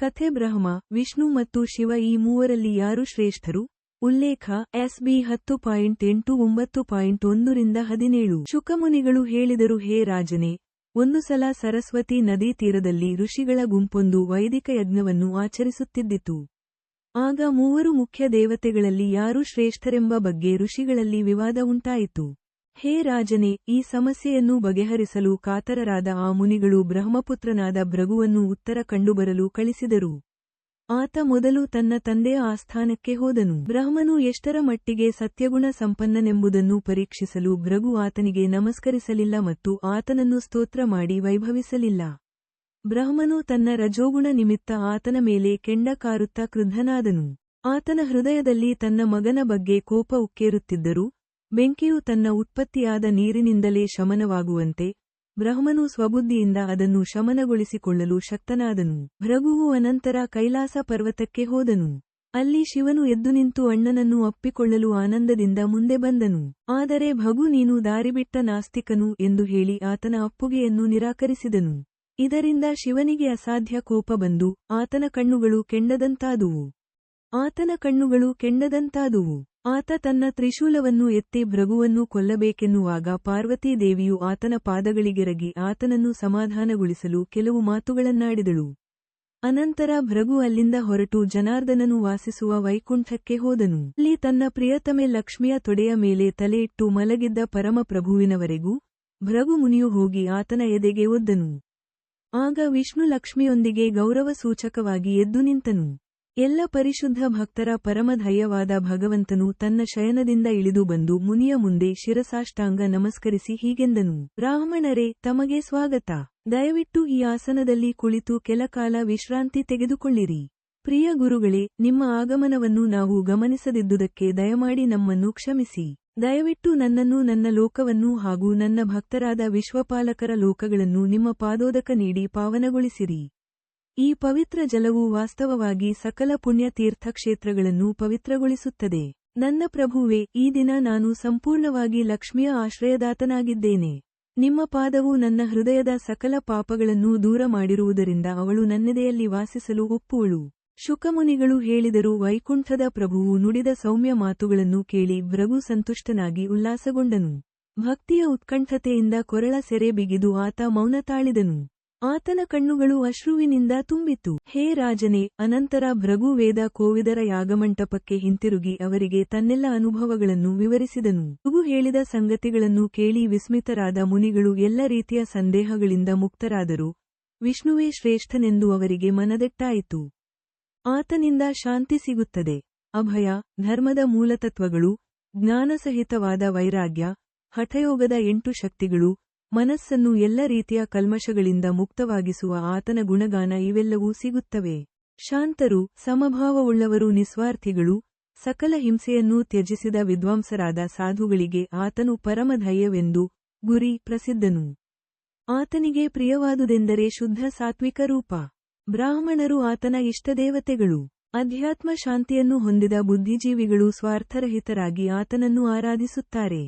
ಕಥೆ ಬ್ರಹ್ಮ, ವಿಷ್ಣು ಮತ್ತು ಶಿವ ಈ ಮೂವರಲ್ಲಿ ಯಾರು ಶ್ರೇಷ್ಠರು? ಉಲ್ಲೇಖ SB 10.8-9.1-17 ಶುಕಮುನಿಗಳು ಹೇಳಿದರು ಹೇ ರಾಜನೇ, ಒಂದು ಸಲ ಸರಸ್ವತಿ ನದೀ ತೀರದಲ್ಲಿ ಋಷಿಗಳ ಗುಂಪೊಂದು ವೈದಿಕ ಯಜ್ಞವನ್ನು ಆಚರಿಸುತ್ತಿದ್ದಿತು. ಆಗ ಮೂವರು ಮುಖ್ಯ ದೇವತೆಗಳಲ್ಲಿ ಯಾರು ಶ್ರೇಷ್ಠರೆಂಬ ಬಗ್ಗೆ ಋಷಿಗಳಲ್ಲಿ ವಿವಾದ ಉಂಟಾಯಿತು. ಹೇ ರಾಜನೇ, ಈ ಸಮಸ್ಯೆಯನ್ನು ಬಗೆಹರಿಸಲು ಕಾತರರಾದ ಆ ಮುನಿಗಳು ಬ್ರಹ್ಮಪುತ್ರನಾದ ಭೃಗುವನ್ನು ಉತ್ತರ ಕಂಡುಬರಲು ಕಳಿಸಿದರು. ಆತ ಮೊದಲು ತನ್ನ ತಂದೆಯ ಆಸ್ಥಾನಕ್ಕೆ ಹೋದನು. ಬ್ರಹ್ಮನು ಎಷ್ಟರ ಮಟ್ಟಿಗೆ ಸತ್ಯಗುಣ ಸಂಪನ್ನನೆಂಬುದನ್ನು ಪರೀಕ್ಷಿಸಲು ಭೃಗು ಆತನಿಗೆ ನಮಸ್ಕರಿಸಲಿಲ್ಲ ಮತ್ತು ಆತನನ್ನು ಸ್ತೋತ್ರ ಮಾಡಿ ವೈಭವಿಸಲಿಲ್ಲ. ಬ್ರಹ್ಮನು ತನ್ನ ರಜೋಗುಣ ನಿಮಿತ್ತ ಆತನ ಮೇಲೆ ಕೆಂಡ ಕಾರುತ್ತಾ ಕ್ರುದ್ಧನಾದನು. ಆತನ ಹೃದಯದಲ್ಲಿ ತನ್ನ ಮಗನ ಬಗ್ಗೆ ಕೋಪ ಉಕ್ಕೇರುತ್ತಿದ್ದರೂ, ಬೆಂಕಿಯು ತನ್ನ ಉತ್ಪತ್ತಿಯಾದ ನೀರಿನಿಂದಲೇ ಶಮನವಾಗುವಂತೆ, ಬ್ರಹ್ಮನು ಸ್ವಬುದ್ಧಿಯಿಂದ ಅದನ್ನು ಶಮನಗೊಳಿಸಿಕೊಳ್ಳಲು ಶಕ್ತನಾದನು. ಭೃಗುವು ಅನಂತರ ಕೈಲಾಸ ಪರ್ವತಕ್ಕೆ ಹೋದನು. ಅಲ್ಲಿ ಶಿವನು ಎದ್ದು ನಿಂತು ಅಣ್ಣನನ್ನು ಅಪ್ಪಿಕೊಳ್ಳಲು ಆನಂದದಿಂದ ಮುಂದೆ ಬಂದನು. ಆದರೆ ಭೃಗು ನೀನು ದಾರಿಬಿಟ್ಟ ನಾಸ್ತಿಕನು ಎಂದು ಹೇಳಿ ಆತನ ಅಪ್ಪುಗೆಯನ್ನು ನಿರಾಕರಿಸಿದನು. ಇದರಿಂದ ಶಿವನಿಗೆ ಅಸಾಧ್ಯ ಕೋಪ ಬಂದು ಆತನ ಕಣ್ಣುಗಳು ಕೆಂಡದಂತಾದುವು. ಆತ ತನ್ನ ತ್ರಿಶೂಲವನ್ನು ಎತ್ತಿ ಭೃಗುವನ್ನು ಕೊಲ್ಲಬೇಕೆನ್ನುವಾಗ ಪಾರ್ವತೀ ದೇವಿಯು ಆತನ ಪಾದಗಳಿಗೆರಗಿ ಆತನನ್ನು ಸಮಾಧಾನಗೊಳಿಸಲು ಕೆಲವು ಮಾತುಗಳನ್ನಾಡಿದಳು. ಅನಂತರ ಭೃಗು ಅಲ್ಲಿಂದ ಹೊರಟು ಜನಾರ್ದನನು ವಾಸಿಸುವ ವೈಕುಂಠಕ್ಕೆ ಹೋದನು. ಅಲ್ಲಿ ತನ್ನ ಪ್ರಿಯತಮೆ ಲಕ್ಷ್ಮಿಯ ತೊಡೆಯ ಮೇಲೆ ತಲೆಯಿಟ್ಟು ಮಲಗಿದ್ದ ಪರಮಪ್ರಭುವಿನವರೆಗೂ ಭೃಗು ಮುನಿಯು ಹೋಗಿ ಆತನ ಎದೆಗೆ ಒದ್ದನು. ಆಗ ವಿಷ್ಣು ಲಕ್ಷ್ಮಿಯೊಂದಿಗೆ ಗೌರವಸೂಚಕವಾಗಿ ಎದ್ದು ನಿಂತನು. ಎಲ್ಲ ಪರಿಶುದ್ಧ ಭಕ್ತರ ಪರಮಧೈರ್ಯವಾದ ಭಗವಂತನು ತನ್ನ ಶಯನದಿಂದ ಇಳಿದು ಬಂದು ಮುನಿಯ ಮುಂದೆ ಶಿರಸಾಷ್ಟಾಂಗ ನಮಸ್ಕರಿಸಿ ಹೀಗೆಂದನು. ಬ್ರಾಹ್ಮಣರೇ, ತಮಗೆ ಸ್ವಾಗತ. ದಯವಿಟ್ಟು ಈ ಆಸನದಲ್ಲಿ ಕುಳಿತು ಕೆಲಕಾಲ ವಿಶ್ರಾಂತಿ ತೆಗೆದುಕೊಳ್ಳಿರಿ. ಪ್ರಿಯ ಗುರುಗಳೇ, ನಿಮ್ಮ ಆಗಮನವನ್ನು ನಾವು ಗಮನಿಸದಿದ್ದುದಕ್ಕೆ ದಯಮಾಡಿ ನಮ್ಮನ್ನು ಕ್ಷಮಿಸಿ. ದಯವಿಟ್ಟು ನನ್ನನ್ನು, ನನ್ನ ಲೋಕವನ್ನು ಹಾಗೂ ನನ್ನ ಭಕ್ತರಾದ ವಿಶ್ವಪಾಲಕರ ಲೋಕಗಳನ್ನು ನಿಮ್ಮ ಪಾದೋದಕ ನೀಡಿ ಪಾವನಗೊಳಿಸಿರಿ. ಈ ಪವಿತ್ರ ಜಲವು ವಾಸ್ತವವಾಗಿ ಸಕಲ ಪುಣ್ಯ ತೀರ್ಥಕ್ಷೇತ್ರಗಳನ್ನು ಪವಿತ್ರಗೊಳಿಸುತ್ತದೆ. ನನ್ನ ಪ್ರಭುವೇ, ಈ ದಿನ ನಾನು ಸಂಪೂರ್ಣವಾಗಿ ಲಕ್ಷ್ಮಿಯ ಆಶ್ರಯದಾತನಾಗಿದ್ದೇನೆ. ನಿಮ್ಮ ಪಾದವು ನನ್ನ ಹೃದಯದ ಸಕಲ ಪಾಪಗಳನ್ನು ದೂರ ಮಾಡಿರುವುದರಿಂದ ಅವಳು ನನ್ನೆದೆಯಲ್ಲಿ ವಾಸಿಸಲು ಒಪ್ಪುವಳು. ಶುಕಮುನಿಗಳು ಹೇಳಿದರು. ವೈಕುಂಠದ ಪ್ರಭುವು ನುಡಿದ ಸೌಮ್ಯ ಮಾತುಗಳನ್ನು ಕೇಳಿ ಭೃಗು ಸಂತುಷ್ಟನಾಗಿ ಉಲ್ಲಾಸಗೊಂಡನು. ಭಕ್ತಿಯ ಉತ್ಕಂಠತೆಯಿಂದ ಕೊರಳ ಸೆರೆ ಬಿಗಿದು ಆತ ಮೌನ ತಾಳಿದನು. ಆತನ ಕಣ್ಣುಗಳು ಅಶ್ರುವಿನಿಂದ ತುಂಬಿತು. ಹೇ ರಾಜನೇ, ಅನಂತರ ಭೃಗು ವೇದ ಕೋವಿದರ ಯಾಗಮಂಟಪಕ್ಕೆ ಹಿಂತಿರುಗಿ ಅವರಿಗೆ ತನ್ನೆಲ್ಲ ಅನುಭವಗಳನ್ನು ವಿವರಿಸಿದನು. ಭೃಗು ಹೇಳಿದ ಸಂಗತಿಗಳನ್ನು ಕೇಳಿ ವಿಸ್ಮಿತರಾದ ಮುನಿಗಳು ಎಲ್ಲ ರೀತಿಯ ಸಂದೇಹಗಳಿಂದ ಮುಕ್ತರಾದರು. ವಿಷ್ಣುವೇ ಶ್ರೇಷ್ಠನೆಂದು ಅವರಿಗೆ ಮನದಟ್ಟಾಯಿತು. ಆತನಿಂದ ಶಾಂತಿ ಸಿಗುತ್ತದೆ. ಅಭಯ, ಧರ್ಮದ ಮೂಲತತ್ವಗಳು, ಜ್ಞಾನಸಹಿತವಾದ ವೈರಾಗ್ಯ, ಹಠಯೋಗದ 8 ಶಕ್ತಿಗಳು, ಮನಸ್ಸನ್ನು ಎಲ್ಲ ರೀತಿಯ ಕಲ್ಮಶಗಳಿಂದ ಮುಕ್ತವಾಗಿಸುವ ಆತನ ಗುಣಗಾನ ಇವೆಲ್ಲವೂ ಸಿಗುತ್ತವೆ. ಶಾಂತರು, ಸಮಭಾವವುಳ್ಳವರು, ನಿಸ್ವಾರ್ಥಿಗಳು, ಸಕಲ ಹಿಂಸೆಯನ್ನೂ ತ್ಯಜಿಸಿದ ವಿದ್ವಾಂಸರಾದ ಸಾಧುಗಳಿಗೆ ಆತನು ಪರಮಧೈರ್ಯವೆಂದು ಗುರಿ ಪ್ರಸಿದ್ಧನು. ಆತನಿಗೆ ಪ್ರಿಯವಾದುದೆಂದರೆ ಶುದ್ಧ ಸಾತ್ವಿಕ ರೂಪ. ಬ್ರಾಹ್ಮಣರು ಆತನ ಇಷ್ಟದೇವತೆಗಳು. ಅಧ್ಯಾತ್ಮ ಶಾಂತಿಯನ್ನು ಹೊಂದಿದ ಬುದ್ಧಿಜೀವಿಗಳು ಸ್ವಾರ್ಥರಹಿತರಾಗಿ ಆತನನ್ನು ಆರಾಧಿಸುತ್ತಾರೆ.